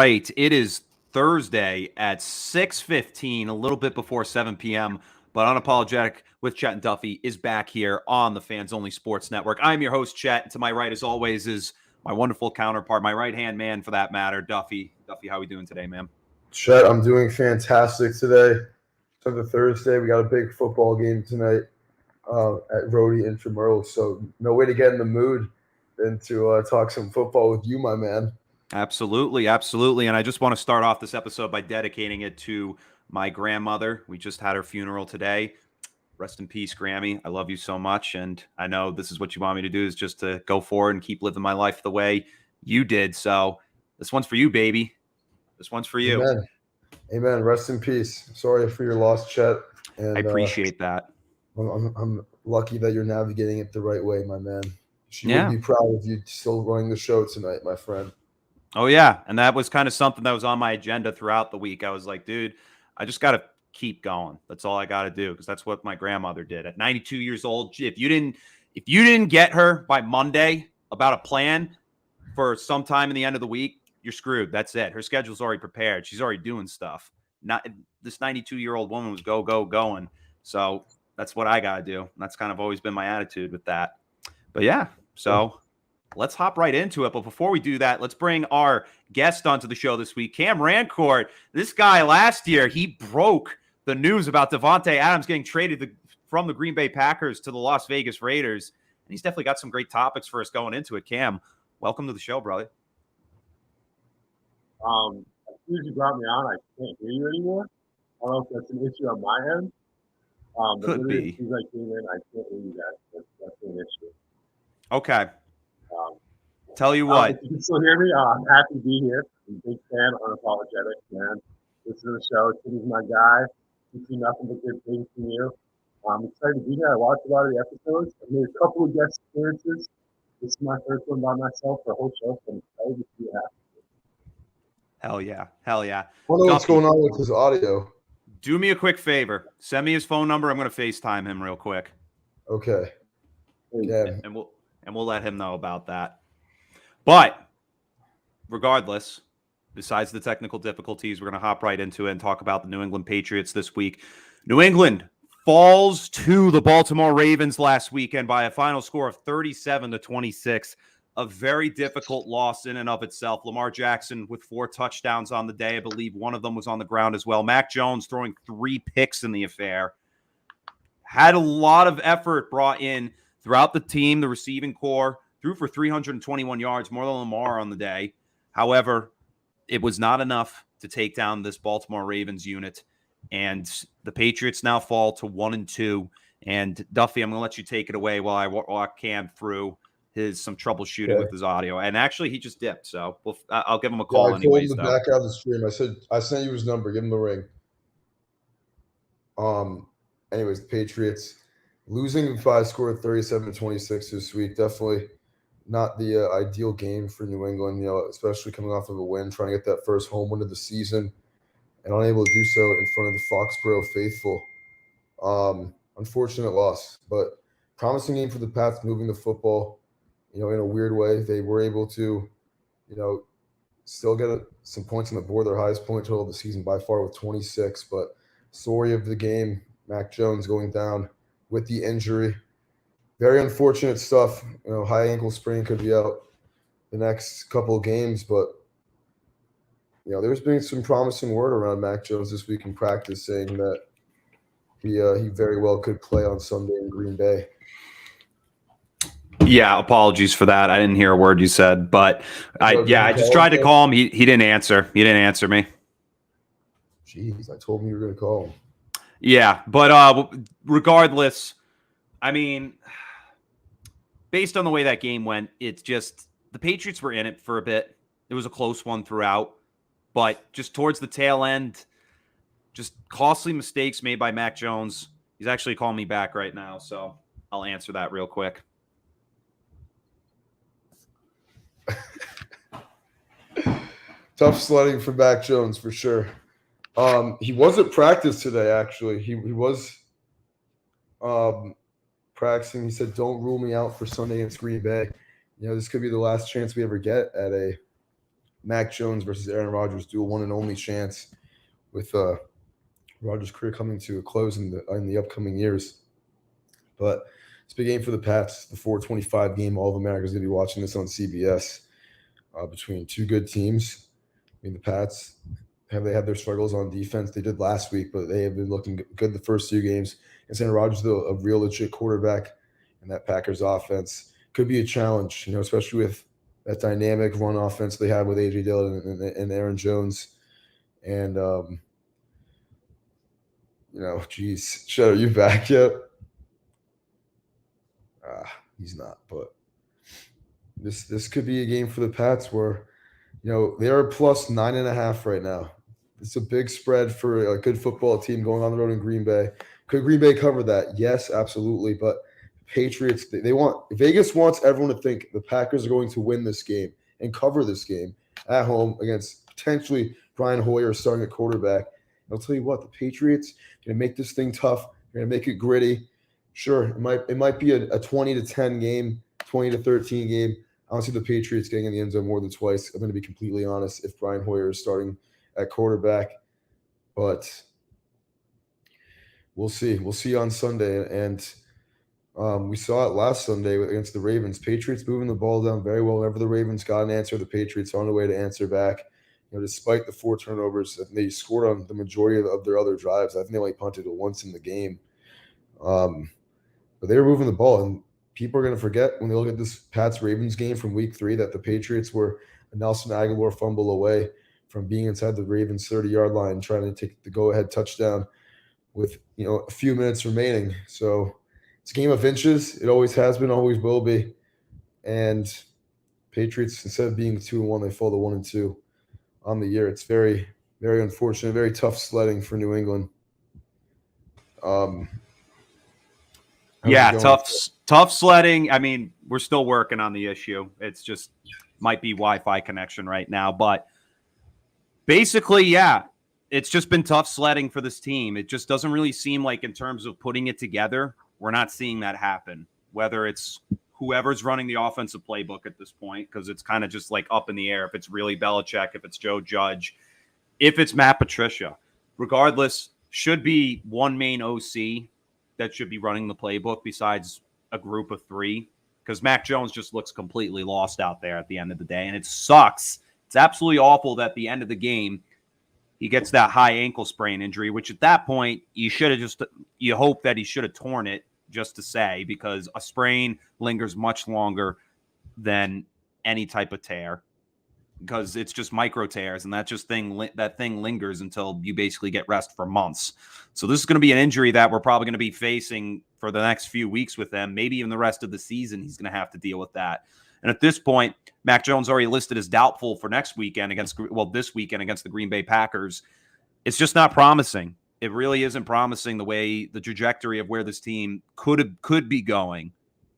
right. It is Thursday at 6:15, a little bit before 7 p.m., but Unapologetic with Chet and Duffy is back here on the Fans Only Sports Network. I'm your host, Chet, and to my right, as always, is my wonderful counterpart, my right-hand man for that matter, Duffy. Duffy, how are we doing today, man? Chet, I'm doing fantastic today. So the Thursday, we got a big football game tonight at Rhodey Intramural, so no way to get in the mood than to talk some football with you, my man. Absolutely, absolutely. And I just want to start off this episode by dedicating it to my grandmother. We just had her funeral today. Rest in peace, Grammy. I love you so much. And I know this is what you want me to do, is just to go forward and keep living my life the way you did. So this one's for you, baby. This one's for you. Amen. Amen. Rest in peace. Sorry for your loss, Chet. And I appreciate that. I'm lucky that you're navigating it the right way, my man. She Yeah. would be proud of you still running the show tonight, my friend. Oh, yeah. And that was kind of something that was on my agenda throughout the week. I was like, dude, I just got to keep going. That's all I got to do, because that's what my grandmother did at 92 years old. If you didn't get her by Monday about a plan for sometime in the end of the week, you're screwed. That's it. Her schedule's already prepared. She's already doing stuff. Not this 92-year-old woman was going. So that's what I got to do. And that's kind of always been my attitude with that. But yeah, so let's hop right into it. But before we do that, let's bring our guest onto the show this week, Cam Rancourt. This guy last year, he broke the news about Davante Adams getting traded from the Green Bay Packers to the Las Vegas Raiders. And he's definitely got some great topics for us going into it. Cam, welcome to the show, brother. As soon as you brought me on, I can't hear you anymore. I don't know if that's an issue on my end. Could be. As soon as I came in, I can't hear you guys. That's an issue. Okay. Tell you what. If you can still hear me, I'm happy to be here. I'm a big fan, Unapologetic, man. Listen to the show. Timmy's my guy. You see nothing but good things from you. I'm excited to be here. I watched a lot of the episodes. I made a couple of guest appearances. This is my first one by myself for a whole show, so I'm excited to see what happens. Hell yeah. Hell yeah. I wonder what's going on with his audio. Do me a quick favor. Send me his phone number. I'm going to FaceTime him real quick. Okay. Yeah. And we'll let him know about that. But regardless, besides the technical difficulties, we're going to hop right into it and talk about the New England Patriots this week. New England falls to the Baltimore Ravens last weekend by a final score of 37-26. A very difficult loss in and of itself. Lamar Jackson with 4 touchdowns on the day. I believe one of them was on the ground as well. Mac Jones throwing 3 picks in the affair. Had a lot of effort brought in throughout the team. The receiving core threw for 321 yards, more than Lamar on the day. However, it was not enough to take down this Baltimore Ravens unit. And the Patriots now fall to 1-2. And Duffy, I'm going to let you take it away while I walk Cam through some troubleshooting with his audio. And actually, he just dipped, so I'll give him a call anyways. I told him to back out of the stream. I sent you his number. Give him the ring. Anyways, the Patriots losing by a score of 37-26 this week. Definitely not the ideal game for New England, especially coming off of a win, trying to get that first home win of the season, and unable to do so in front of the Foxborough faithful. Unfortunate loss, but promising game for the Pats, moving the football, in a weird way. They were able to, still get some points on the board, their highest point total of the season by far with 26. But story of the game, Mac Jones going down with the injury. Very unfortunate stuff. High ankle sprain, could be out the next couple of games. But, there's been some promising word around Mac Jones this week in practice saying that he very well could play on Sunday in Green Bay. Yeah, apologies for that. I didn't hear a word you said, but I just tried to call him. He didn't answer. He didn't answer me. Jeez, I told him you were going to call him. Yeah, but regardless, I mean, based on the way that game went, it's just the Patriots were in it for a bit. It was a close one throughout, but just towards the tail end, just costly mistakes made by Mac Jones. He's actually calling me back right now, so I'll answer that real quick. Tough sledding for Mac Jones for sure. He was at practice today, actually. He was practicing. He said, "Don't rule me out for Sunday against Green Bay. This could be the last chance we ever get at a Mac Jones versus Aaron Rodgers dual, one and only chance with Rodgers' career coming to a close in the upcoming years. But it's a big game for the Pats. The 4:25 game. All of America's going to be watching this on CBS between two good teams. I mean, the Pats they had their struggles on defense. They did last week, but they have been looking good the first two games. And Aaron Rodgers, though, a real legit quarterback, and that Packers offense could be a challenge, especially with that dynamic run offense they have with A.J. Dillon and Aaron Jones. And, geez, Chet, are you back yet? He's not, but this could be a game for the Pats where, they are plus 9.5 right now. It's a big spread for a good football team going on the road in Green Bay. Could Green Bay cover that? Yes, absolutely. But Patriots, Vegas wants everyone to think the Packers are going to win this game and cover this game at home against potentially Brian Hoyer starting at quarterback. And I'll tell you what, the Patriots are going to make this thing tough. They're going to make it gritty. Sure, it might be a 20-10 game, 20-13 game. I don't see the Patriots getting in the end zone more than twice. I'm going to be completely honest if Brian Hoyer is starting at quarterback. But we'll see. We'll see on Sunday. And we saw it last Sunday against the Ravens. Patriots moving the ball down very well. Whenever the Ravens got an answer, the Patriots on the way to answer back. Despite the 4 turnovers, they scored on the majority of their other drives. I think they only punted once in the game. But they were moving the ball, and people are going to forget when they look at this Pats-Ravens game from Week 3 that the Patriots were a Nelson Aguilar fumble away from being inside the Ravens' 30-yard line, trying to take the go-ahead touchdown with a few minutes remaining. So it's a game of inches. It always has been, always will be. And Patriots, instead of being 2-1, they fall to 1-2 on the year. It's very, very unfortunate, very tough sledding for New England. Yeah, tough sledding. I mean, we're still working on the issue. It's just might be Wi-Fi connection right now. But basically, yeah, it's just been tough sledding for this team. It just doesn't really seem like in terms of putting it together, we're not seeing that happen. Whether it's whoever's running the offensive playbook at this point, because it's kind of just like up in the air. If it's really Belichick, if it's Joe Judge, if it's Matt Patricia. Regardless, should be one main OC that should be running the playbook besides a group of 3, because Mac Jones just looks completely lost out there at the end of the day. And it sucks. It's absolutely awful that at the end of the game, he gets that high ankle sprain injury, which at that point, you hope that he should have torn it just to say, because a sprain lingers much longer than any type of tear, because it's just micro tears, and that thing lingers until you basically get rest for months. So this is going to be an injury that we're probably going to be facing for the next few weeks with them. Maybe even the rest of the season, he's going to have to deal with that. And at this point, Mac Jones already listed as doubtful for this weekend against the Green Bay Packers. It's just not promising. It really isn't promising the trajectory of where this team could be going.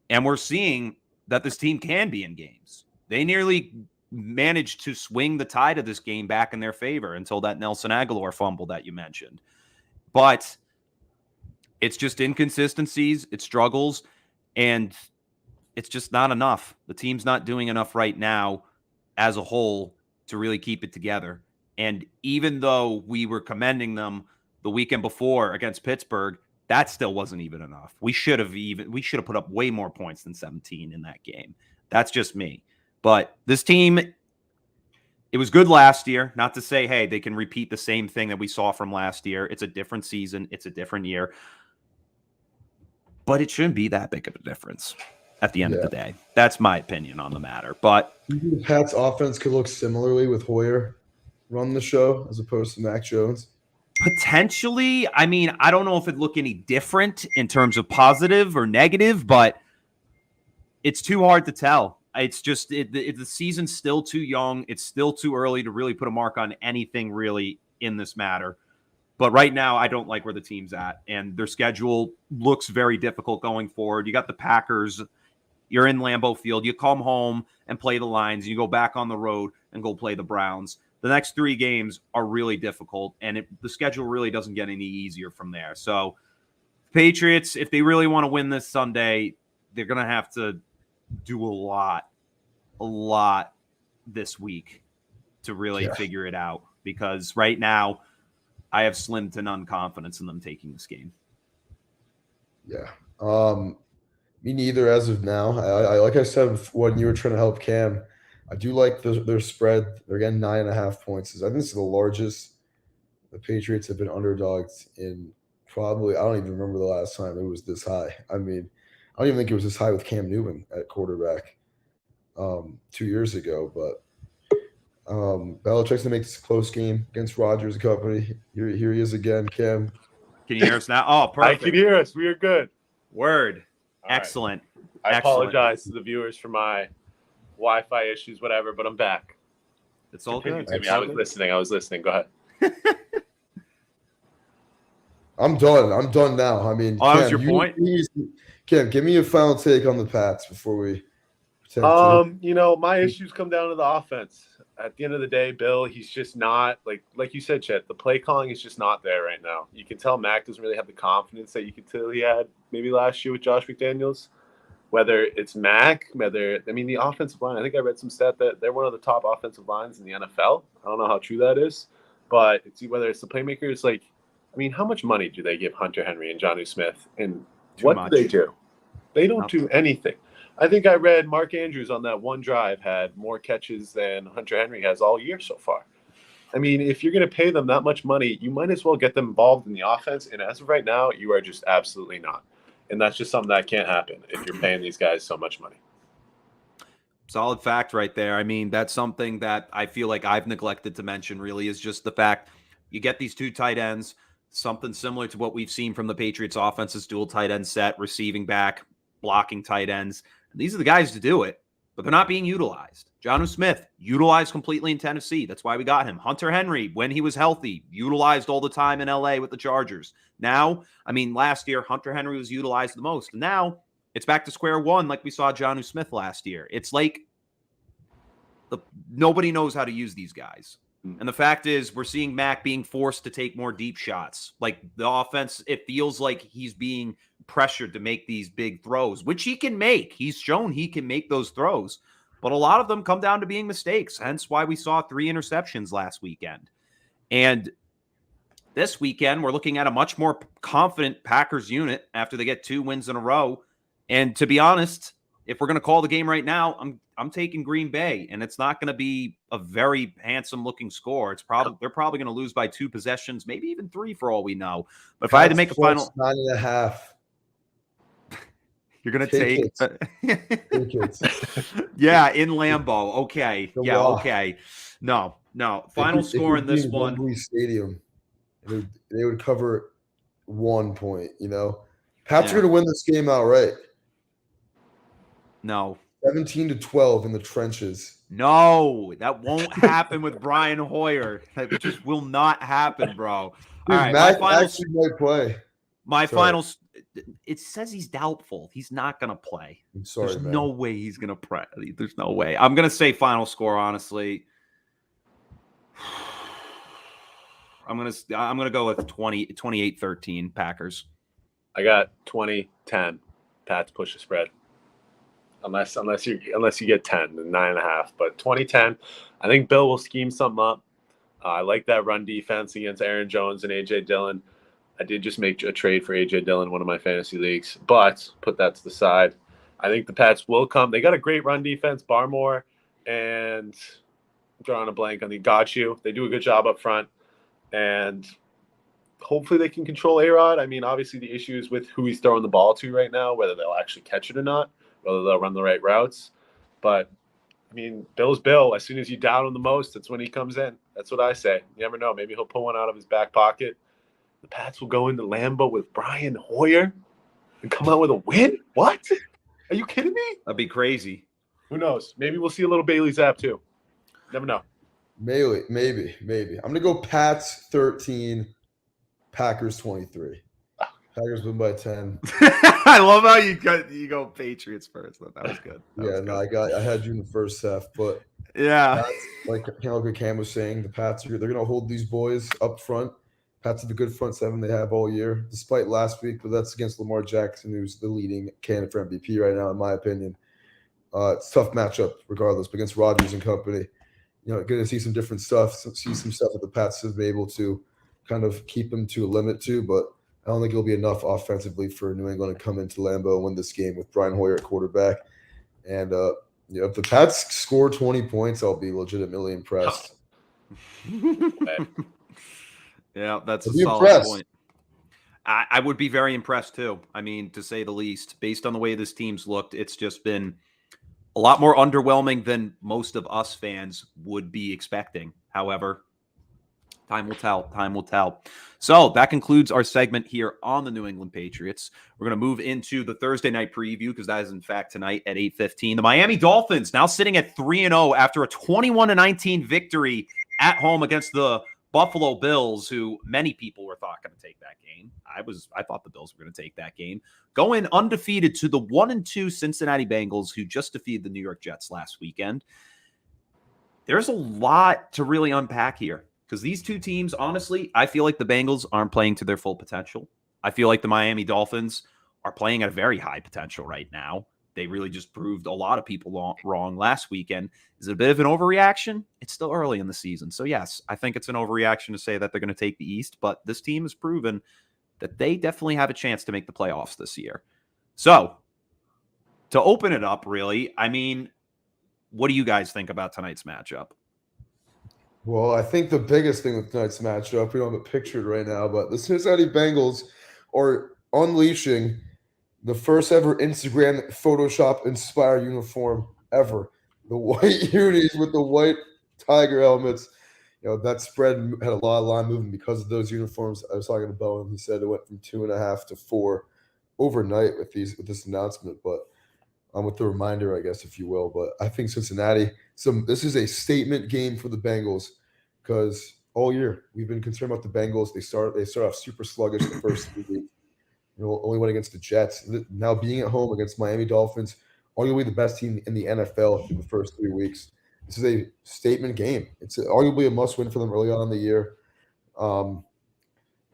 And we're seeing that this team can be in games. They nearly managed to swing the tide of this game back in their favor until that Nelson Aguilar fumble that you mentioned. But it's just inconsistencies, it struggles, and it's just not enough. The team's not doing enough right now as a whole to really keep it together. And even though we were commending them the weekend before against Pittsburgh, that still wasn't even enough. We should have put up way more points than 17 in that game. That's just me. But this team, it was good last year. Not to say, hey, they can repeat the same thing that we saw from last year. It's a different season. It's a different year. But it shouldn't be that big of a difference at the end of the day. That's my opinion on the matter. But the Pats' offense could look similarly with Hoyer run the show as opposed to Mac Jones. Potentially. I mean, I don't know if it'd look any different in terms of positive or negative, but it's too hard to tell. It's just the season's still too young. It's still too early to really put a mark on anything really in this matter. But right now, I don't like where the team's at. And their schedule looks very difficult going forward. You got the Packers. You're in Lambeau Field. You come home and play the Lions. You go back on the road and go play the Browns. The next 3 games are really difficult. And the schedule really doesn't get any easier from there. So Patriots, if they really want to win this Sunday, they're going to have to do a lot this week. to really figure it out, because right now I have slim to none confidence in them taking this game. Yeah. Me neither as of now. I like I said when you were trying to help Cam, I do like their spread. They're getting 9.5 points. I think this is the largest the Patriots have been underdogs in probably, I don't even remember the last time it was this high. I mean, I don't even think it was this high with Cam Newton at quarterback 2 years ago. But Belichick's going to make this a close game against Rodgers and company. Here he is again, Cam. Can you hear us now? Oh, perfect. I can hear us. We are good. Word. All right. Excellent. I Excellent. apologize to the viewers for my Wi-Fi issues, whatever, but I'm back. It's all Continue, good. Timmy. I was listening. Go ahead. I'm done now. I mean, that was your point? Cam, give me a final take on the Pats before we my issues come down to the offense. At the end of the day, Bill, he's just not like you said, Chet. The play calling is just not there right now. You can tell Mac doesn't really have the confidence that you could tell he had maybe last year with Josh McDaniels. Whether it's Mac, the offensive line. I think I read some stat that they're one of the top offensive lines in the NFL. I don't know how true that is, but whether it's the playmakers. How much money do they give Hunter Henry and Jonnu Smith? And what do they do? They don't do anything. I think I read Mark Andrews on that one drive had more catches than Hunter Henry has all year so far. If you're going to pay them that much money, you might as well get them involved in the offense. And as of right now, you are just absolutely not. And that's just something that can't happen if you're paying these guys so much money. Solid fact right there. That's something that I feel like I've neglected to mention, really, is just the fact you get these two tight ends, something similar to what we've seen from the Patriots offense's dual tight end set, receiving back, blocking tight ends. These are the guys to do it, but they're not being utilized. Jonnu Smith, utilized completely in Tennessee. That's why we got him. Hunter Henry, when he was healthy, utilized all the time in LA with the Chargers. Now, last year, Hunter Henry was utilized the most. And now it's back to square one like we saw Jonnu Smith last year. It's like nobody knows how to use these guys. And the fact is, we're seeing Mac being forced to take more deep shots. Like the offense, it feels like he's being pressured to make these big throws, which he can make. He's shown he can make those throws, but a lot of them come down to being mistakes. Hence why we saw 3 interceptions last weekend. And this weekend, we're looking at a much more confident Packers unit after they get 2 wins in a row. And to be honest, if we're going to call the game right now, I'm taking Green Bay, and it's not going to be a very handsome-looking score. They're probably going to lose by 2 possessions, maybe even 3 for all we know. But if I had to make a final 9.5, you're going to take it. Yeah, in Lambeau. Okay. Okay. No. Final score in this one. Wembley Stadium. They would cover 1 point. Pats are going to win this game outright. No. 17-12 in the trenches. No, that won't happen with Brian Hoyer. That just will not happen, bro. Dude, all right, Mac actually might play. Finals. It says he's doubtful. He's not going to play. I'm sorry, There's man. no way he's going to play. There's no way. I'm going to say final score, honestly. I'm going to go with 28-13 Packers. I got 20-10. Pats push the spread. Unless you get 10, then 9.5. But 20-10, I think Bill will scheme something up. I like that run defense against Aaron Jones and A.J. Dillon. I did just make a trade for A.J. Dillon, one of my fantasy leagues, but put that to the side. I think the Pats will come. They got a great run defense, Barmore, and I'm drawing a blank on the Got you. They do a good job up front, and hopefully they can control A-Rod. Obviously the issue is with who he's throwing the ball to right now, whether they'll actually catch it or not, whether they'll run the right routes. But, Bill's Bill. As soon as you doubt him the most, that's when he comes in. That's what I say. You never know. Maybe he'll pull one out of his back pocket. The Pats will go into Lambeau with Brian Hoyer and come out with a win? What? Are you kidding me? That'd be crazy. Who knows? Maybe we'll see a little Bailey Zapp too. Never know. Maybe. I'm going to go Pats 13, Packers 23. Packers win by 10. I love how you go Patriots first. That was good. I had you in the first half, but yeah, like Cam was saying, the Pats they're going to hold these boys up front. Pats have a good front seven they have all year, despite last week, but that's against Lamar Jackson, who's the leading candidate for MVP right now, in my opinion. It's a tough matchup regardless, but against Rodgers and company. going to see some different stuff, see some stuff that the Pats have been able to kind of keep them to a limit to, but I don't think it'll be enough offensively for New England to come into Lambeau and win this game with Brian Hoyer at quarterback. And if the Pats score 20 points, I'll be legitimately impressed. Yeah, that's I'll a be solid impressed. point. I would be very impressed too. I mean, to say the least, based on the way this team's looked, it's just been a lot more underwhelming than most of us fans would be expecting. However, time will tell. Time will tell. So that concludes our segment here on the New England Patriots. We're going to move into the Thursday night preview because that is, in fact, tonight at 8:15. The Miami Dolphins now sitting at 3-0 after a 21-19 victory at home against the Buffalo Bills, who many people were thought going to take that game. I thought the Bills were going to take that game. Going undefeated to the 1-2 Cincinnati Bengals, who just defeated the New York Jets last weekend. There's a lot to really unpack here because these two teams, honestly, I feel like the Bengals aren't playing to their full potential. I feel like the Miami Dolphins are playing at a very high potential right now. They really just proved a lot of people wrong last weekend. Is it a bit of an overreaction? It's still early in the season. So, yes, I think it's an overreaction to say that they're going to take the East, but this team has proven that they definitely have a chance to make the playoffs this year. So, to open it up, really, I mean, what do you guys think about tonight's matchup? Well, I think the biggest thing with tonight's matchup, we don't have it pictured right now, but the Cincinnati Bengals are unleashing the first ever Instagram Photoshop inspired uniform ever. The white unis with the white tiger helmets. That spread had a lot of line movement because of those uniforms. I was talking to Bowen. He said it went from 2.5 to 4 overnight with this announcement, but with the reminder, I guess, if you will. But I think Cincinnati, this is a statement game for the Bengals because all year we've been concerned about the Bengals. They start off super sluggish the first 3 weeks. Only went against the Jets. Now being at home against Miami Dolphins, arguably the best team in the NFL through the first 3 weeks. This is a statement game. It's arguably a must-win for them early on in the year, and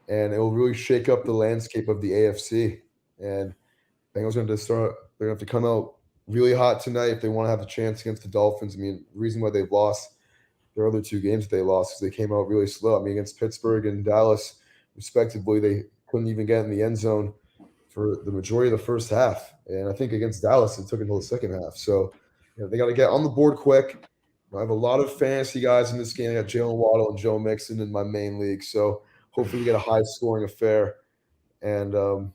it will really shake up the landscape of the AFC. And Bengals are going to start. They're going to have to come out really hot tonight if they want to have a chance against the Dolphins. I mean, the reason why they've lost their other 2 games they lost is they came out really slow. I mean, against Pittsburgh and Dallas, respectively, they couldn't even get in the end zone for the majority of the first half. And I think against Dallas, it took until the second half. So they got to get on the board quick. I have a lot of fantasy guys in this game. I got Jalen Waddle and Joe Mixon in my main league. So hopefully we get a high-scoring affair. And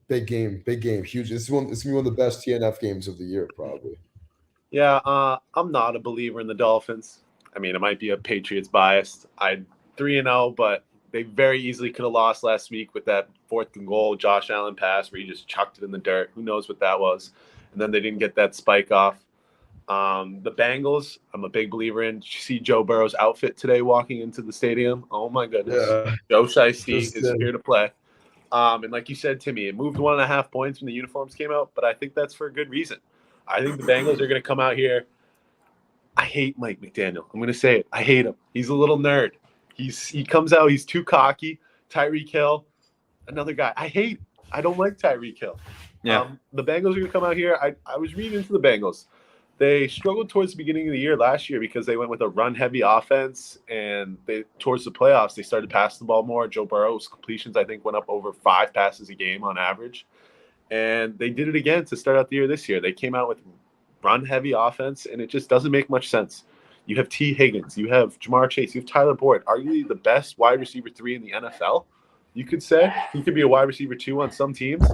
big game, huge. This is going to be one of the best TNF games of the year, probably. Yeah, I'm not a believer in the Dolphins. I mean, it might be a Patriots bias. I'm 3-0, but they very easily could have lost last week with that 4th and goal Josh Allen pass where he just chucked it in the dirt. Who knows what that was? And then they didn't get that spike off. The Bengals, I'm a big believer in. Did you see Joe Burrow's outfit today walking into the stadium? Oh, my goodness. Yeah. Joe Shiesty is here to play. And like you said, Timmy, it moved 1.5 points when the uniforms came out, but I think that's for a good reason. I think the Bengals are going to come out here. I hate Mike McDaniel. I'm going to say it. I hate him. He's a little nerd. He comes out. He's too cocky. Tyreek Hill, another guy. I don't like Tyreek Hill. Yeah. The Bengals are going to come out here. I was reading into the Bengals. They struggled towards the beginning of the year last year because they went with a run-heavy offense, and towards the playoffs, they started passing the ball more. Joe Burrow's completions, I think, went up over 5 passes a game on average. And they did it again to start out the year this year. They came out with run-heavy offense, and it just doesn't make much sense. You have T. Higgins. You have Jamar Chase. You have Tyler Boyd, arguably the best wide receiver 3 in the NFL. You could say he could be a wide receiver 2 on some teams.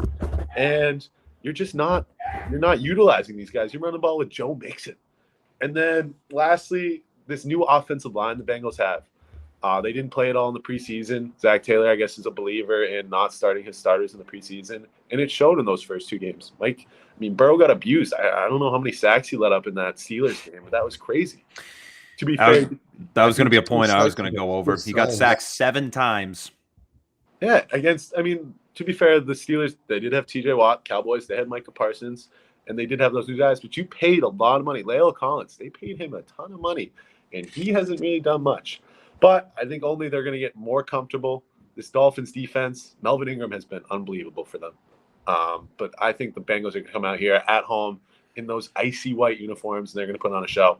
And you're not utilizing these guys. You're running the ball with Joe Mixon. And then lastly, this new offensive line the Bengals have. They didn't play it all in the preseason. Zach Taylor, I guess, is a believer in not starting his starters in the preseason. And it showed in those first 2 games. Burrow got abused. I don't know how many sacks he let up in that Steelers game, but that was crazy. To be fair, that was going to be a point I was going to go over. He got sacked 7 times. Yeah, to be fair, the Steelers, they did have TJ Watt. Cowboys, they had Micah Parsons, and they did have those new guys. But you paid a lot of money. La'el Collins, they paid him a ton of money, and he hasn't really done much. But I think only they're going to get more comfortable. This Dolphins defense, Melvin Ingram has been unbelievable for them. But I think the Bengals are going to come out here at home in those icy white uniforms, and they're going to put on a show.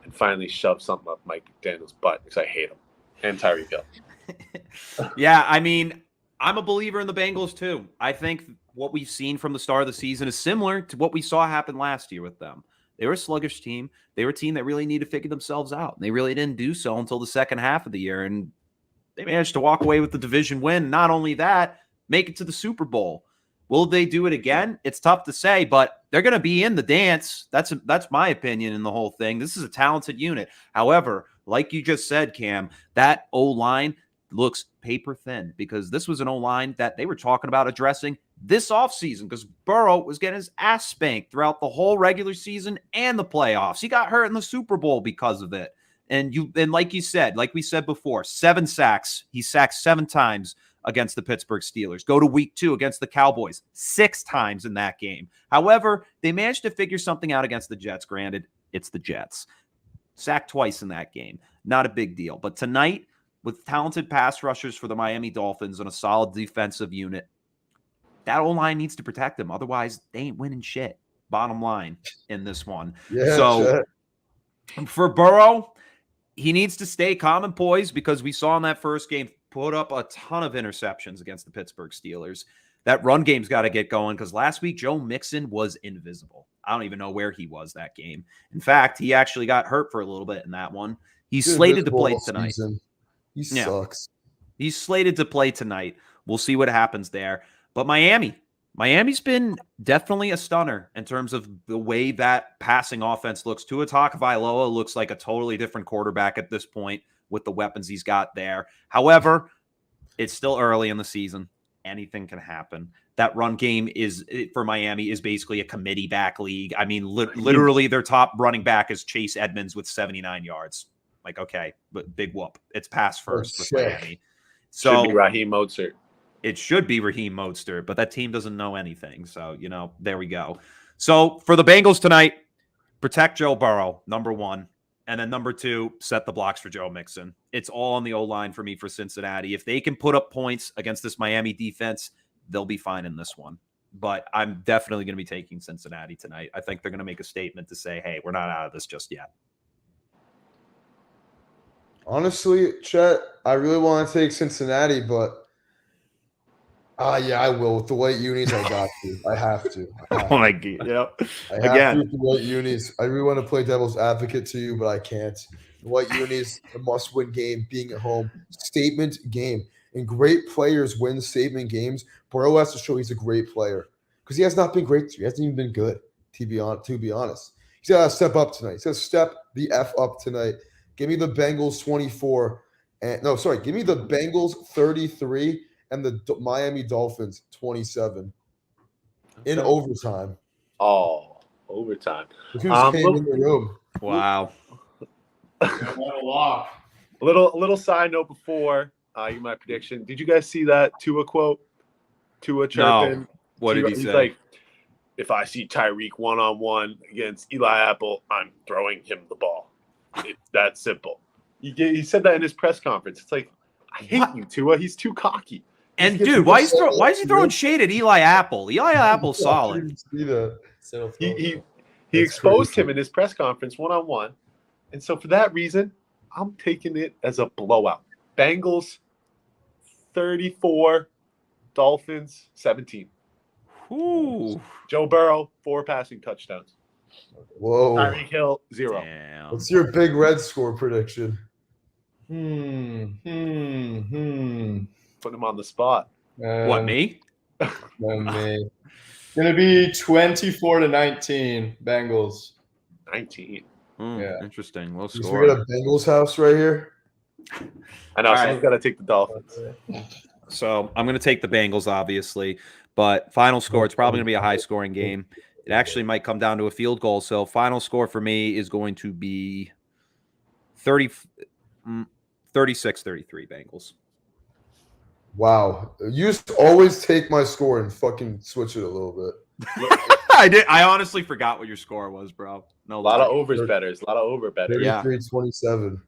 and finally shove something up Mike McDaniel's butt because I hate him and Tyreek Hill. Yeah, I mean, I'm a believer in the Bengals too. I think what we've seen from the start of the season is similar to what we saw happen last year with them. They were a sluggish team. They were a team that really needed to figure themselves out. And they really didn't do so until the second half of the year. And they managed to walk away with the division win. Not only that, make it to the Super Bowl. Will they do it again? It's tough to say, but they're going to be in the dance. That's my opinion in the whole thing. This is a talented unit. However, like you just said, Cam, that O-line looks paper thin because this was an O-line that they were talking about addressing this offseason because Burrow was getting his ass spanked throughout the whole regular season and the playoffs. He got hurt in the Super Bowl because of it. And like you said, like we said before, 7 sacks. He sacked 7 times against the Pittsburgh Steelers. Go to week 2 against the Cowboys, 6 times in that game. However, they managed to figure something out against the Jets. Granted, it's the Jets. Sacked twice in that game. Not a big deal. But tonight, with talented pass rushers for the Miami Dolphins and a solid defensive unit, that O-line needs to protect them. Otherwise, they ain't winning shit. Bottom line in this one. Yeah, so for Burrow, he needs to stay calm and poised because we saw in that first game put up a ton of interceptions against the Pittsburgh Steelers. That run game's got to get going because last week Joe Mixon was invisible. I don't even know where he was that game. In fact, he actually got hurt for a little bit in that one. He's slated to play tonight. He sucks. He's slated to play tonight. We'll see what happens there. But Miami's been definitely a stunner in terms of the way that passing offense looks. Tua Tagovailoa looks like a totally different quarterback at this point with the weapons he's got there. However, it's still early in the season. Anything can happen. That run game for Miami is basically a committee back league. I mean, literally their top running back is Chase Edmonds with 79 yards. Like, okay, but big whoop. It's pass first with Miami. So should be Raheem Mostert. It should be Raheem Mostert, but that team doesn't know anything. So, there we go. So for the Bengals tonight, protect Joe Burrow, number 1. And then number 2, set the blocks for Joe Mixon. It's all on the O-line for me for Cincinnati. If they can put up points against this Miami defense, they'll be fine in this one. But I'm definitely going to be taking Cincinnati tonight. I think they're going to make a statement to say, hey, we're not out of this just yet. Honestly, Chet, I really want to take Cincinnati, but yeah, I will. With the white unis, I got to. I have to. Oh my God. Yep. I have to with the white unis. I really want to play devil's advocate to you, but I can't. The white unis, a must-win game, being at home, statement game. And great players win statement games. Burrow has to show he's a great player because he has not been great. He hasn't even been good, to be honest. He's got to step up tonight. He's got to step the F up tonight. Give me the Bengals 24. Give me the Bengals 33 and the Miami Dolphins 27 in overtime. Oh, overtime. Who came in the room? Wow. Little side note before my prediction. Did you guys see that Tua quote? Tua chirping. No. What did he He's say? like, if I see Tyreek one-on-one against Eli Apple, I'm throwing him the ball. It's that simple. He said that in his press conference. It's like, I hate you, Tua. He's too cocky. And dude, why is he throwing shade at Eli Apple? Eli Apple's solid. He exposed him in his press conference one-on-one. And so for that reason, I'm taking it as a blowout. Bengals 34, Dolphins 17. Ooh. Joe Burrow 4 passing touchdowns. Whoa. Tyreek Hill 0. Damn. What's your big red score prediction? Putting him on the spot. What, me? Me. Gonna be 24-19 Bengals. 19. Yeah. Interesting. Low We score. got a Bengals house right here. I know, All someone's got to take the Dolphins. So I'm going to take the Bengals, obviously. But final score, it's probably going to be a high-scoring game. It actually might come down to a field goal. So final score for me is going to be 36-33 Bengals. Wow. You just always take my score and fucking switch it a little bit. I honestly forgot what your score was, bro. No, A lot of overs betters. A lot of over betters. Yeah. 33-27.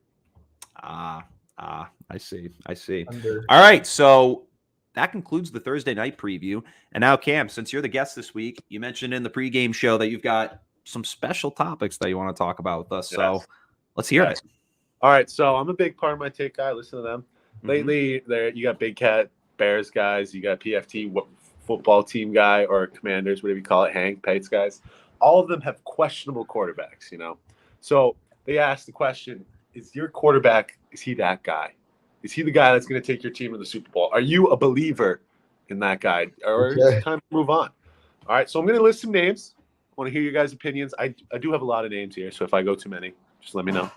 I see. Under. All right, so that concludes the Thursday night preview. And now, Cam, since you're the guest this week, you mentioned in the pregame show that you've got some special topics that you want to talk about with us. Yes. So Let's hear it. All right, so I'm a big part of my take guy. Listen to them. Lately, there you got Big Cat Bears guys, you got PFT football team guy or Commanders, whatever you call it, Hank Pates guys. All of them have questionable quarterbacks, you know. So they asked the question: is your quarterback? Is he that guy? Is he the guy that's going to take your team to the Super Bowl? Are you a believer in that guy, or is it time to move on? All right, so I'm going to list some names. I want to hear your guys' opinions. I do have a lot of names here, so if I go too many, just let me know.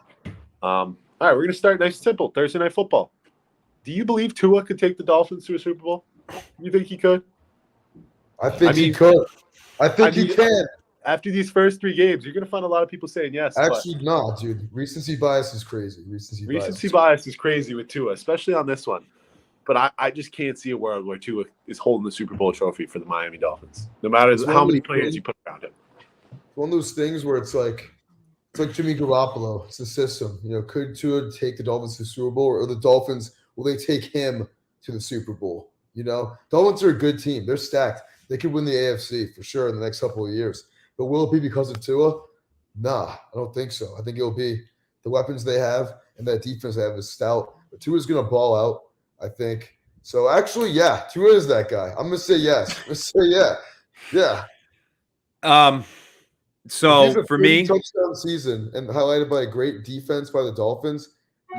All right, we're going to start nice and simple. Thursday Night Football. Do you believe Tua could take the Dolphins to a Super Bowl? You think he could? I think he could. I think he can. After these first 3 games, you're going to find a lot of people saying yes. Actually, no, dude. Recency bias is crazy. Recency bias is crazy with Tua, especially on this one. But I just can't see a world where Tua is holding the Super Bowl trophy for the Miami Dolphins, no matter how many players you put around him. One of those things where it's like Jimmy Garoppolo. It's the system. You know, could Tua take the Dolphins to the Super Bowl, or the Dolphins, will they take him to the Super Bowl? You know, Dolphins are a good team. They're stacked. They could win the AFC for sure in the next couple of years. But will it be because of Tua? Nah, I don't think so. I think it'll be the weapons they have and that defense they have is stout. But Tua's going to ball out, I think. So actually, yeah, Tua is that guy. I'm going to say yes. I'm going to say yeah. So for me, touchdown season and highlighted by a great defense by the Dolphins,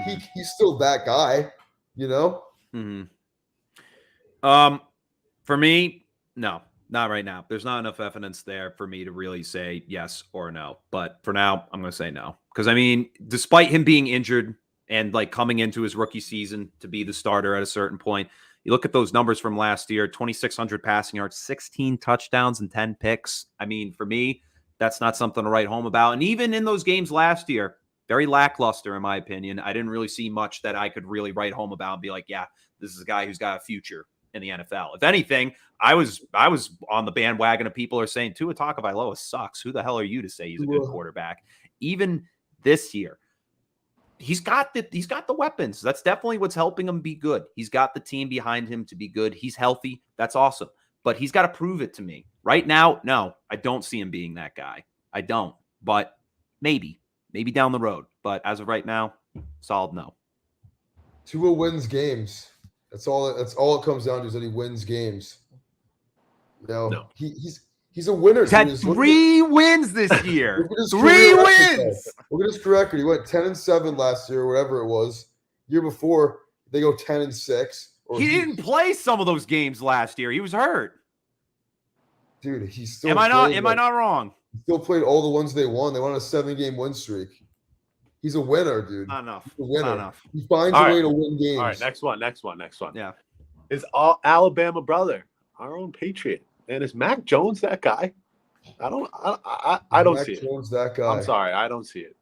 he's still that guy, you know? For me, no, not right now. There's not enough evidence there for me to really say yes or no. But for now, I'm going to say no. Because, I mean, despite him being injured and, like, coming into his rookie season to be the starter at a certain point, you look at those numbers from last year, 2,600 passing yards, 16 touchdowns, and 10 picks. I mean, for me, that's not something to write home about. And even in those games last year, very lackluster, in my opinion. I didn't really see much that I could really write home about and be like, yeah, this is a guy who's got a future in the NFL. If anything, I was on the bandwagon of people are saying Tua Tagovailoa sucks. Who the hell are you to say he's a good quarterback? Even this year, he's got the weapons. That's definitely what's helping him be good. He's got the team behind him to be good. He's healthy. That's awesome. But he's got to prove it to me. Right now, no, I don't see him being that guy. I don't. But maybe down the road. But as of right now, solid no. Tua wins games. That's all it comes down to, is that he wins games. You know, no. He's a winner. He's had 3 wins this year. 3 wins. Look at his record. He went 10-7 last year, or whatever it was. Year before, they go 10-6. He didn't play some of those games last year. He was hurt. Dude, he's still. Am I not wrong? He still played all the ones they won. They won a 7-game win streak. He's a winner, dude. Not enough. He's a winner. Not enough. He finds a way to win games. All right, next one. Yeah. Is Alabama brother, our own Patriot. And is Mac Jones that guy? I don't see it. Mac Jones that guy. I'm sorry, I don't see it.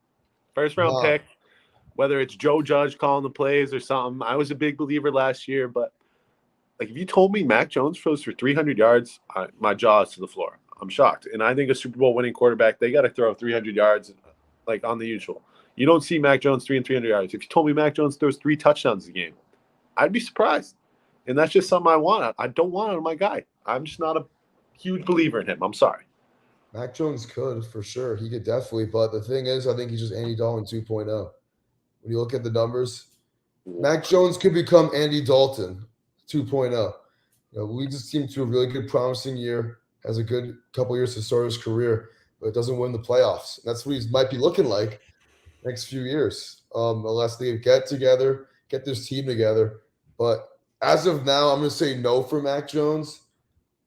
First round pick, whether it's Joe Judge calling the plays or something. I was a big believer last year, but like if you told me Mac Jones throws for 300 yards, my jaw is to the floor. I'm shocked. And I think a Super Bowl winning quarterback, they got to throw 300 yards like on the usual. You don't see Mac Jones 300 yards. If you told me Mac Jones throws 3 touchdowns a game, I'd be surprised. And that's just something I want. I don't want it on my guy. I'm just not a huge believer in him. I'm sorry. Mac Jones could, for sure. He could definitely. But the thing is, I think he's just Andy Dalton 2.0. When you look at the numbers, Mac Jones could become Andy Dalton 2.0. You know, we just seem to a really good, promising year. Has a good couple years to start his career, but it doesn't win the playoffs. And that's what he might be looking like next few years, unless they get together, get this team together. But as of now, I'm going to say no for Mac Jones,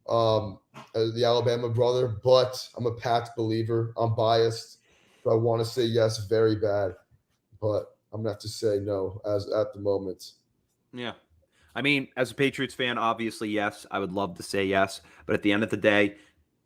the Alabama brother. But I'm a Pats believer. I'm biased, but I want to say yes very bad. But I'm going to have to say no as at the moment. Yeah. I mean, as a Patriots fan, obviously, yes, I would love to say yes. But at the end of the day,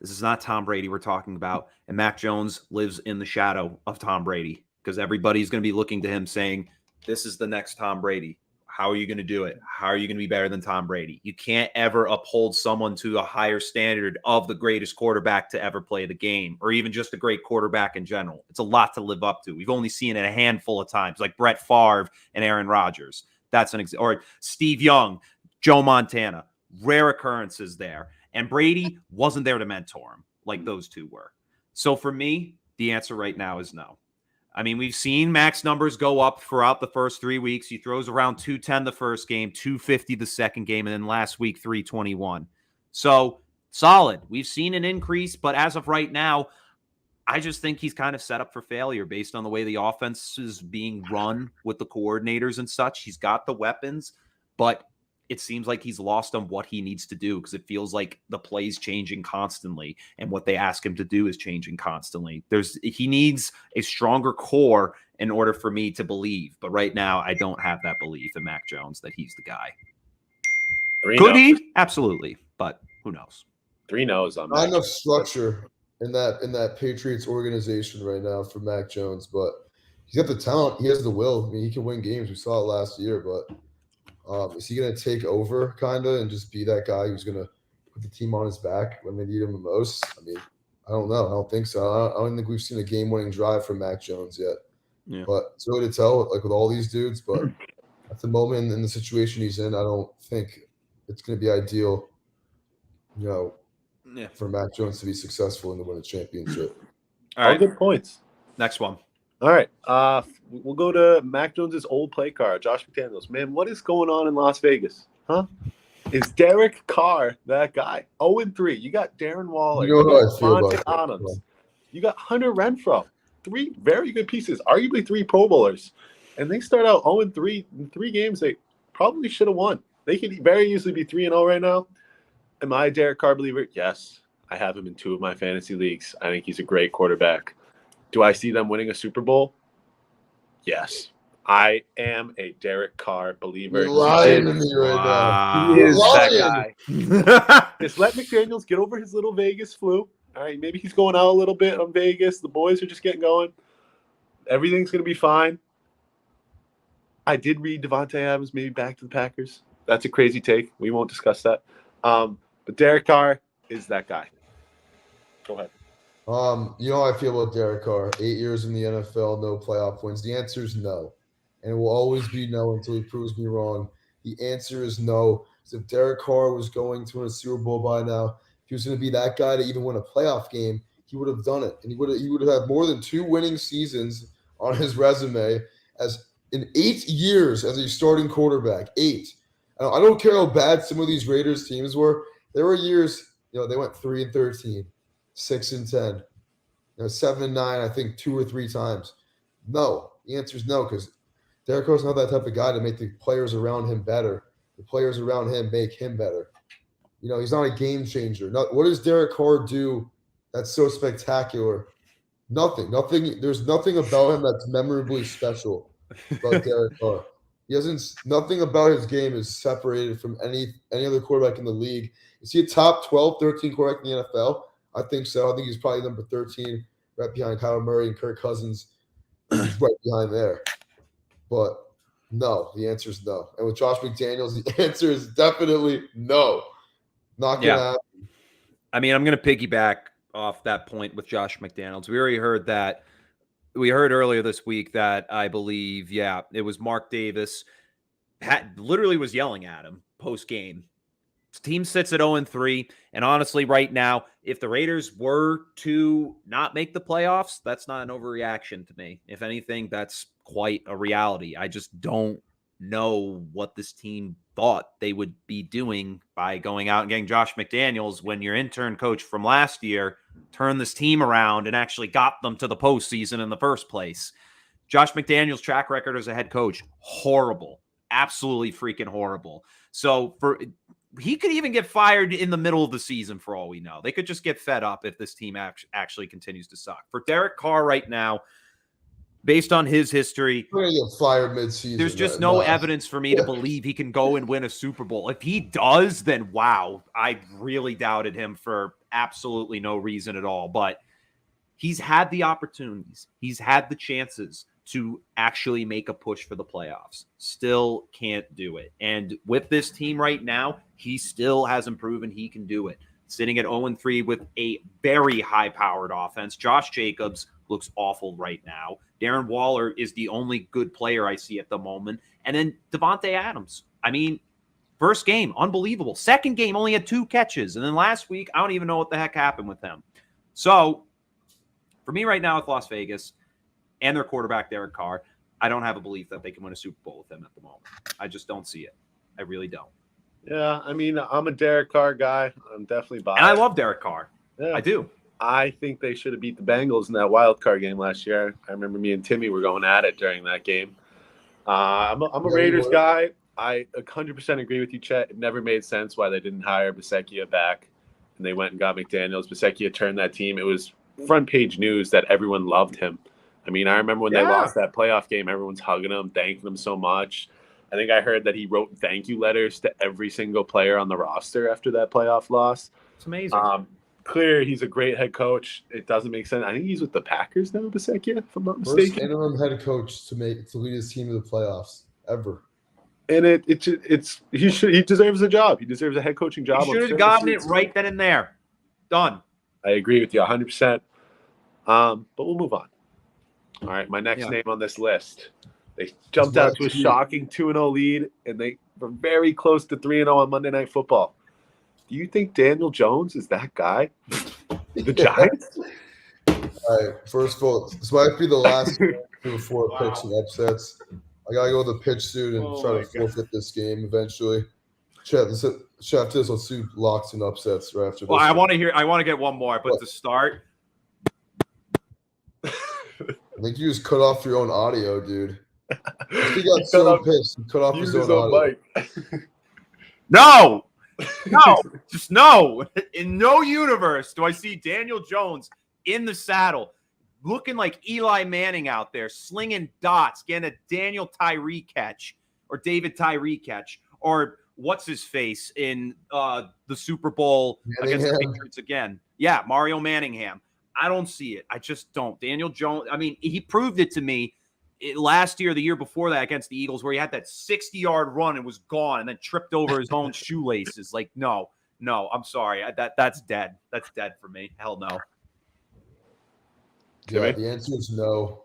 this is not Tom Brady we're talking about. And Mac Jones lives in the shadow of Tom Brady because everybody's going to be looking to him saying, this is the next Tom Brady. How are you going to do it? How are you going to be better than Tom Brady? You can't ever uphold someone to a higher standard of the greatest quarterback to ever play the game, or even just a great quarterback in general. It's a lot to live up to. We've only seen it a handful of times, like Brett Favre and Aaron Rodgers. That's an example. Or Steve Young, Joe Montana. Rare occurrences there. And Brady wasn't there to mentor him like those two were. So for me, the answer right now is no. I mean, we've seen Mac's numbers go up throughout the first 3 weeks. He throws around 210 the first game, 250 the second game, and then last week, 321. So solid. We've seen an increase, but as of right now, I just think he's kind of set up for failure based on the way the offense is being run with the coordinators and such. He's got the weapons, but it seems like he's lost on what he needs to do because it feels like the play's changing constantly and what they ask him to do is changing constantly. He needs a stronger core in order for me to believe. But right now, I don't have that belief in Mac Jones that he's the guy. Could he? Absolutely. But who knows? 3 no's on Not Mac. enough structure in that Patriots organization right now for Mac Jones, but he's got the talent. He has the will. I mean, he can win games. We saw it last year, but is he going to take over kind of and just be that guy who's going to put the team on his back when they need him the most? I mean, I don't know. I don't think so. I don't think we've seen a game-winning drive from Mac Jones yet. Yeah. But it's early to tell, like with all these dudes. But at the moment in the situation he's in, I don't think it's going to be ideal, for Mac Jones to be successful and to win a championship. All right. Good points. Next one. All right. We'll go to Mac Jones's old play card, Josh McDaniels. Man, what is going on in Las Vegas? Huh? Is Derek Carr that guy? 0-3. You got Darren Waller. You know how I feel Devontae about that. Adams. You got Hunter Renfrow. 3 very good pieces, arguably 3 Pro Bowlers. And they start out 0-3 in 3 games they probably should have won. They could very easily be 3-0 right now. Am I a Derek Carr believer? Yes. I have him in 2 of my fantasy leagues. I think he's a great quarterback. Do I see them winning a Super Bowl? Yes. I am a Derek Carr believer. You're lying to me right now. He is that Lying. guy. Just let McDaniels get over his little Vegas flu. All right, maybe he's going out a little bit on Vegas. The boys are just getting going. Everything's going to be fine. I did read Devontae Adams maybe back to the Packers. That's a crazy take. We won't discuss that. But Derek Carr is that guy. Go ahead. You know how I feel about Derek Carr. 8 years in the NFL, no playoff wins. The answer is no. And it will always be no until he proves me wrong. The answer is no. So if Derek Carr was going to win a Super Bowl by now, if he was going to be that guy to even win a playoff game, he would have done it. And he would have had more than 2 winning seasons on his resume as in 8 years as a starting quarterback. 8. I don't care how bad some of these Raiders teams were. There were years, they went 3-13, 6-10, 7-9, I think 2 or 3 times. No, the answer is no, because Derek Carr's not that type of guy to make the players around him better. The players around him make him better. He's not a game changer. What does Derek Carr do that's so spectacular? Nothing. There's nothing about him that's memorably special about Derek Carr. Nothing about his game is separated from any other quarterback in the league. Is he a top 12, 13 quarterback in the NFL? I think so. I think he's probably number 13, right behind Kyler Murray and Kirk Cousins. He's right behind there. But no, the answer is no. And with Josh McDaniels, the answer is definitely no. Not going to happen. I mean, I'm going to piggyback off that point with Josh McDaniels. We already heard that. We heard earlier this week that I believe, it was Mark Davis literally was yelling at him post-game. His team sits at 0-3, and honestly, right now, if the Raiders were to not make the playoffs, that's not an overreaction to me. If anything, that's quite a reality. I just don't know what this team thought they would be doing by going out and getting Josh McDaniels when your intern coach from last year turned this team around and actually got them to the postseason in the first place. Josh McDaniels' track record as a head coach, horrible, absolutely freaking horrible. So he could even get fired in the middle of the season for all we know. They could just get fed up if this team actually continues to suck. For Derek Carr right now, based on his history, Get fired mid-season. There's just no evidence for me to believe he can go and win a Super Bowl. If he does, then wow, I really doubted him for absolutely no reason at all. But he's had the opportunities. He's had the chances to actually make a push for the playoffs. Still can't do it. And with this team right now, he still hasn't proven he can do it. Sitting at 0-3 with a very high-powered offense. Josh Jacobs looks awful right now. Darren Waller is the only good player I see at the moment. And then Devontae Adams. I mean, first game, unbelievable. Second game, only had 2 catches. And then last week, I don't even know what the heck happened with him. So, for me right now with Las Vegas, and their quarterback, Derek Carr, I don't have a belief that they can win a Super Bowl with him at the moment. I just don't see it. I really don't. Yeah, I mean, I'm a Derek Carr guy. I'm definitely biased. And I love Derek Carr. Yeah. I do. I think they should have beat the Bengals in that wild card game last year. I remember me and Timmy were going at it during that game. I'm a Raiders guy. I 100% agree with you, Chet. It never made sense why they didn't hire Bisaccia back, and they went and got McDaniels. Bisaccia turned that team. It was front page news that everyone loved him. I mean, I remember when they lost that playoff game, everyone's hugging him, thanking him so much. I think I heard that he wrote thank you letters to every single player on the roster after that playoff loss. It's amazing. Clear, he's a great head coach. It doesn't make sense. I think he's with the Packers now, Bisaccia, if I'm not mistaken. First interim head coach to lead his team to the playoffs ever. And he deserves a job. He deserves a head coaching job. He should have gotten it right then and there. Done. I agree with you 100%. But we'll move on. All right, my next name on this list. They jumped out to a shocking 2-0 lead, and they were very close to 3-0 on Monday Night Football. Do you think Daniel Jones is that guy? The Giants? All right, first of all, this might be the last before picks and upsets. I gotta go with the pitch suit and try to forfeit this game eventually. Chat, after this, let's do locks and upsets right after this. Well, I want to get one more, but to start. I think you just cut off your own audio, dude. He got so pissed. He cut off his own audio. No, just no. In no universe do I see Daniel Jones in the saddle, looking like Eli Manning out there, slinging dots, getting a Daniel Tyree catch or David Tyree catch, or what's his face in the Super Bowl against the Patriots again. Yeah, Mario Manningham. I don't see it. I just don't. Daniel Jones, I mean, he proved it to me last year, the year before that against the Eagles, where he had that 60-yard run and was gone and then tripped over his own shoelaces. Like, no, I'm sorry. That's dead. That's dead for me. Hell no. Yeah, the answer is no.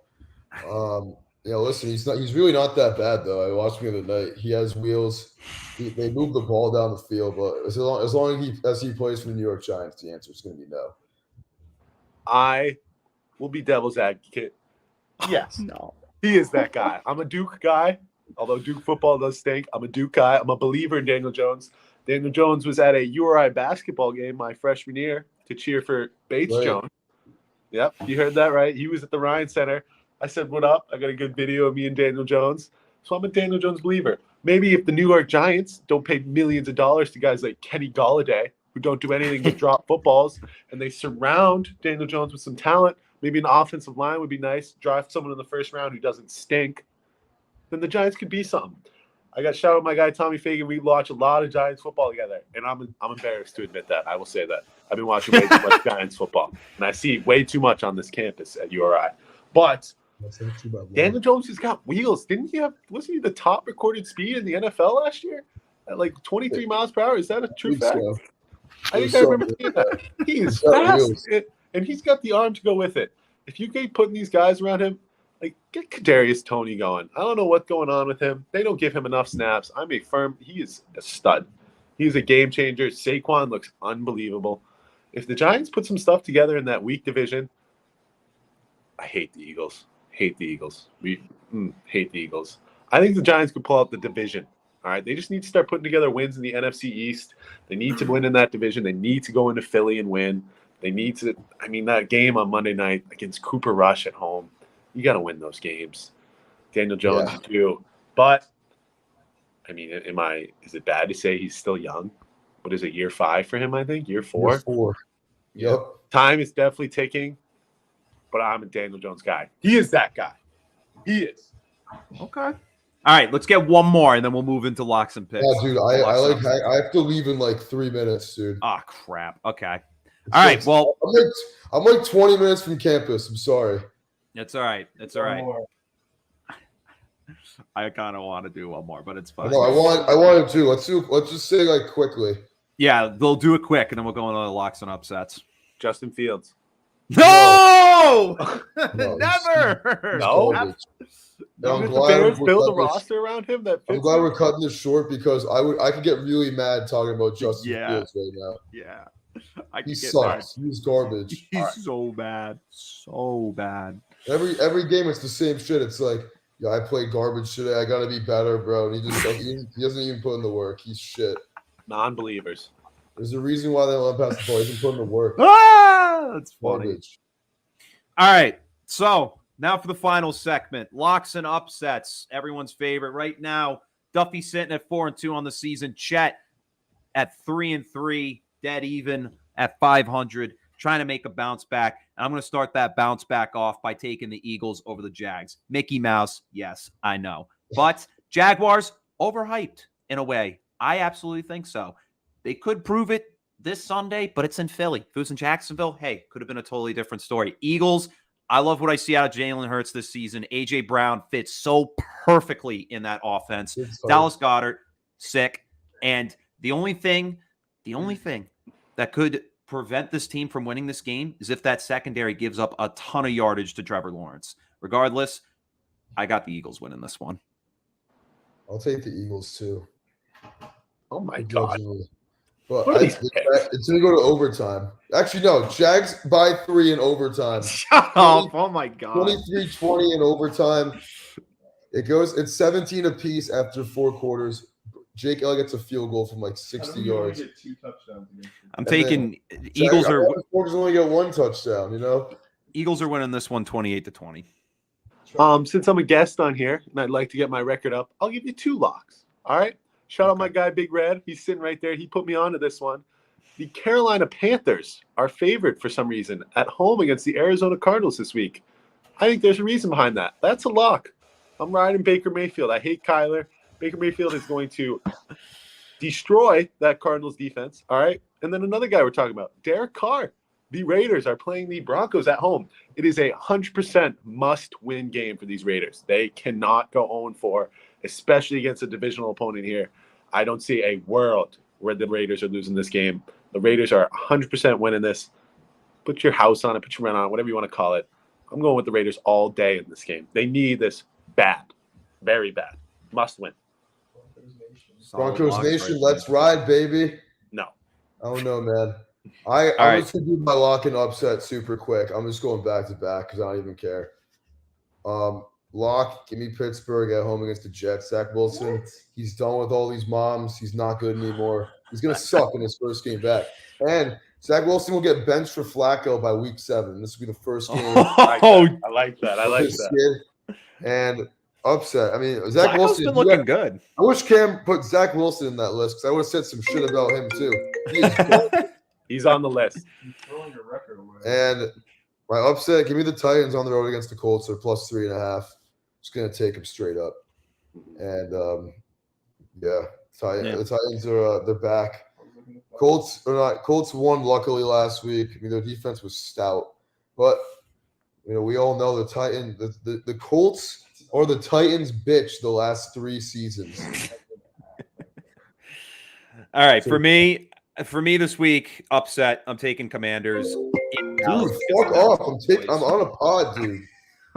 Listen, he's really not that bad though. I watched him the other night. He has wheels. They move the ball down the field, but as long as he plays for the New York Giants, the answer is going to be no. I will be devil's advocate. Yes. No. He is that guy. I'm a Duke guy, although Duke football does stink. I'm a Duke guy. I'm a believer in Daniel Jones. Daniel Jones was at a URI basketball game my freshman year to cheer for Bates Jones. Yep, you heard that right. He was at the Ryan Center. I said, what up? I got a good video of me and Daniel Jones. So I'm a Daniel Jones believer. Maybe if the New York Giants don't pay millions of dollars to guys like Kenny Golladay, who don't do anything but drop footballs, and they surround Daniel Jones with some talent, maybe an offensive line would be nice, draft someone in the first round who doesn't stink, then the Giants could be something. I got shout out my guy Tommy Fagan. We watch a lot of Giants football together, and I'm embarrassed to admit that. I will say that. I've been watching way too much Giants football, and I see way too much on this campus at URI. But Daniel Jones has got wheels. Wasn't he the top recorded speed in the NFL last year at like 23 miles per hour? Is that a true fact? So. I think I remember seeing that. He is fast, and he's got the arm to go with it. If you keep putting these guys around him, like get Kadarius Toney going. I don't know what's going on with him. They don't give him enough snaps. He is a stud. He's a game changer. Saquon looks unbelievable. If the Giants put some stuff together in that weak division, I hate the Eagles. Hate the Eagles. Hate the Eagles. I think the Giants could pull out the division. All right, they just need to start putting together wins in the NFC East. They need to win in that division. They need to go into Philly and win. They need to – that game on Monday night against Cooper Rush at home, you got to win those games. Daniel Jones, too. But, is it bad to say he's still young? What is it, year 5 for him, I think? Year 4? Year 4. Yep. Time is definitely ticking, but I'm a Daniel Jones guy. He is that guy. He is. Okay. All right, let's get one more, and then we'll move into locks and picks. Yeah, dude, I have to leave in like 3 minutes, dude. Oh, crap. Okay. All right, well. I'm like 20 minutes from campus. I'm sorry. It's all right. It's all right. I kind of want to do one more, but it's fine. No, I wanted to. Let's just say like quickly. Yeah, they'll do it quick, and then we'll go into the locks and upsets. Justin Fields. No! No, Never! No? I'm the glad Bears we're build a cutting this- roster around him. I'm glad we're cutting this short because I could get really mad talking about Justin Fields right now. Yeah. He sucks. He's garbage. He's so bad. So bad. Every game it's the same shit. It's like, yeah, I played garbage today. I gotta be better, bro. And he doesn't even put in the work. He's shit. Non-believers. There's a reason why they don't let him pass the ball. He doesn't put in the work. That's funny. Garbage. All right. So now for the final segment. Locks and upsets. Everyone's favorite. Right now, Duffy sitting at 4-2 on the season. Chet at 3-3, dead even at 500, trying to make a bounce back. And I'm going to start that bounce back off by taking the Eagles over the Jags. Mickey Mouse, yes, I know. But Jaguars, overhyped in a way. I absolutely think so. They could prove it this Sunday, but it's in Philly. If it was in Jacksonville, hey, could have been a totally different story. Eagles, I love what I see out of Jalen Hurts this season. A.J. Brown fits so perfectly in that offense. Dallas Goedert, sick. And the only thing that could prevent this team from winning this game is if that secondary gives up a ton of yardage to Trevor Lawrence. Regardless, I got the Eagles winning this one. I'll take the Eagles too. Oh my God. But What are it's going to go to overtime. Actually, no. Jags by 3 in overtime. Shut up. Oh, my God. 23-20 in overtime. It's 17 apiece after 4 quarters. Jake Elliott gets a field goal from like 60 yards. Get 2 touchdowns I'm taking Eagles are only get 1 touchdown, you know? Eagles are winning this one 28-20. Since I'm a guest on here and I'd like to get my record up, I'll give you 2 locks. All right. Shout out my guy, Big Red. He's sitting right there. He put me on to this one. The Carolina Panthers are favored for some reason at home against the Arizona Cardinals this week. I think there's a reason behind that. That's a lock. I'm riding Baker Mayfield. I hate Kyler. Baker Mayfield is going to destroy that Cardinals defense. All right. And then another guy we're talking about, Derek Carr. The Raiders are playing the Broncos at home. It is a 100% must-win game for these Raiders. They cannot go 0-4, especially against a divisional opponent here. I don't see a world where the Raiders are losing this game. The Raiders are 100% winning this. Put your house on it, put your rent on it, whatever you want to call it. I'm going with the Raiders all day in this game. They need this bad, very bad. Must win. Broncos Nation, let's ride, baby. No. Oh, no, man. I'm just going to do my lock and upset super quick. I'm just going back to back because I don't even care. Lock, give me Pittsburgh at home against the Jets. Zach Wilson, he's done with all these moms. He's not good anymore. He's going to suck in his first game back. And Zach Wilson will get benched for Flacco by week 7. This will be the first game. I like that. And upset. I mean, Zach Wilson been looking good. I wish Cam put Zach Wilson in that list because I would have said some shit about him too. He is He's on the list. He's throwing your record away. And my upset, give me the Titans on the road against the Colts. They're plus 3.5. Just gonna take them straight up. And the Titans are they're back. Colts won luckily last week. I mean, their defense was stout, but we all know the Colts or the Titans bitch the last 3 seasons. All right, for me this week, upset. I'm taking Commanders. Dude, fuck off! I'm on a pod, dude.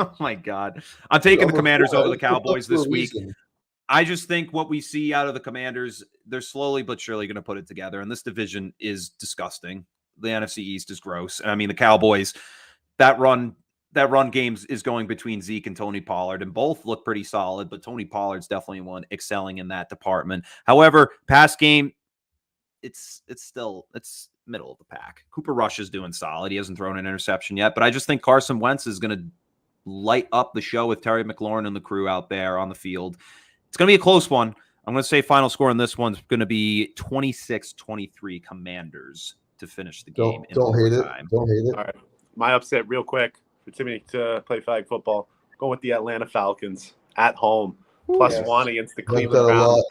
Oh my God, I'm taking the Commanders over the Cowboys this week. I just think what we see out of the Commanders, they're slowly but surely going to put it together, and this division is disgusting. The NFC East is gross, and I mean the Cowboys. That run game is going between Zeke and Tony Pollard, and both look pretty solid, but Tony Pollard's definitely one excelling in that department. However, pass game, it's middle of the pack. Cooper Rush is doing solid. He hasn't thrown an interception yet, but I just think Carson Wentz is going to light up the show with Terry McLaurin and the crew out there on the field. It's going to be a close one. I'm going to say final score on this one's going to be 26-23 Commanders to finish the game. Don't hate it. Don't hate it. All right. My upset real quick for Timmy to play flag football. Going with the Atlanta Falcons at home. +1 against the Cleveland Browns.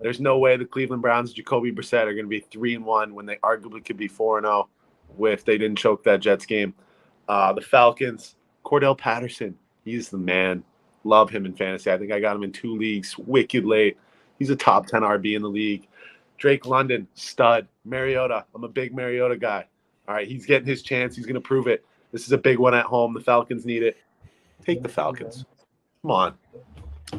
There's no way the Cleveland Browns, Jacoby Brissett, are going to be 3-1 when they arguably could be 4-0 if they didn't choke that Jets game. The Falcons, Cordell Patterson, he's the man. Love him in fantasy. I think I got him in 2 leagues, wicked late. He's a top 10 RB in the league. Drake London, stud. Mariota, I'm a big Mariota guy. All right, he's getting his chance. He's going to prove it. This is a big one at home. The Falcons need it. Take the Falcons. Come on.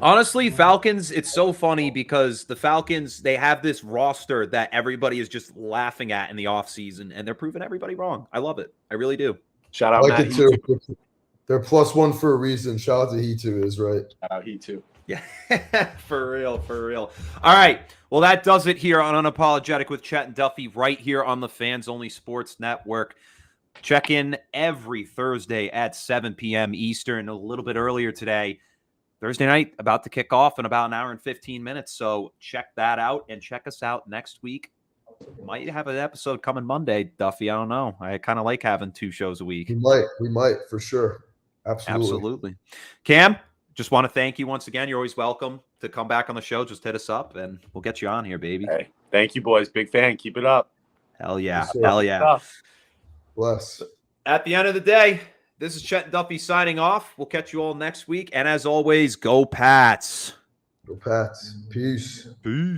Honestly, Falcons, it's so funny because the Falcons, they have this roster that everybody is just laughing at in the offseason, and they're proving everybody wrong. I love it. I really do. Shout out I like Matt. it too. They're +1 for a reason. Shout out to he too is right. He too. Yeah, for real, for real. All right. Well, that does it here on Unapologetic with Chet and Duffy right here on the Fans Only Sports Network. Check in every Thursday at 7 p.m. Eastern, a little bit earlier today. Thursday night, about to kick off in about an hour and 15 minutes. So check that out and check us out next week. Might have an episode coming Monday, Duffy. I don't know. I kind of like having 2 shows a week. We might for sure. Absolutely. Cam, just want to thank you once again. You're always welcome to come back on the show. Just hit us up and we'll get you on here, baby. Hey, thank you, boys. Big fan. Keep it up. Hell yeah. Yes, sir. Hell yeah. Bless. At the end of the day, this is Chet and Duffy signing off. We'll catch you all next week. And as always, go Pats. Go Pats. Peace. Peace.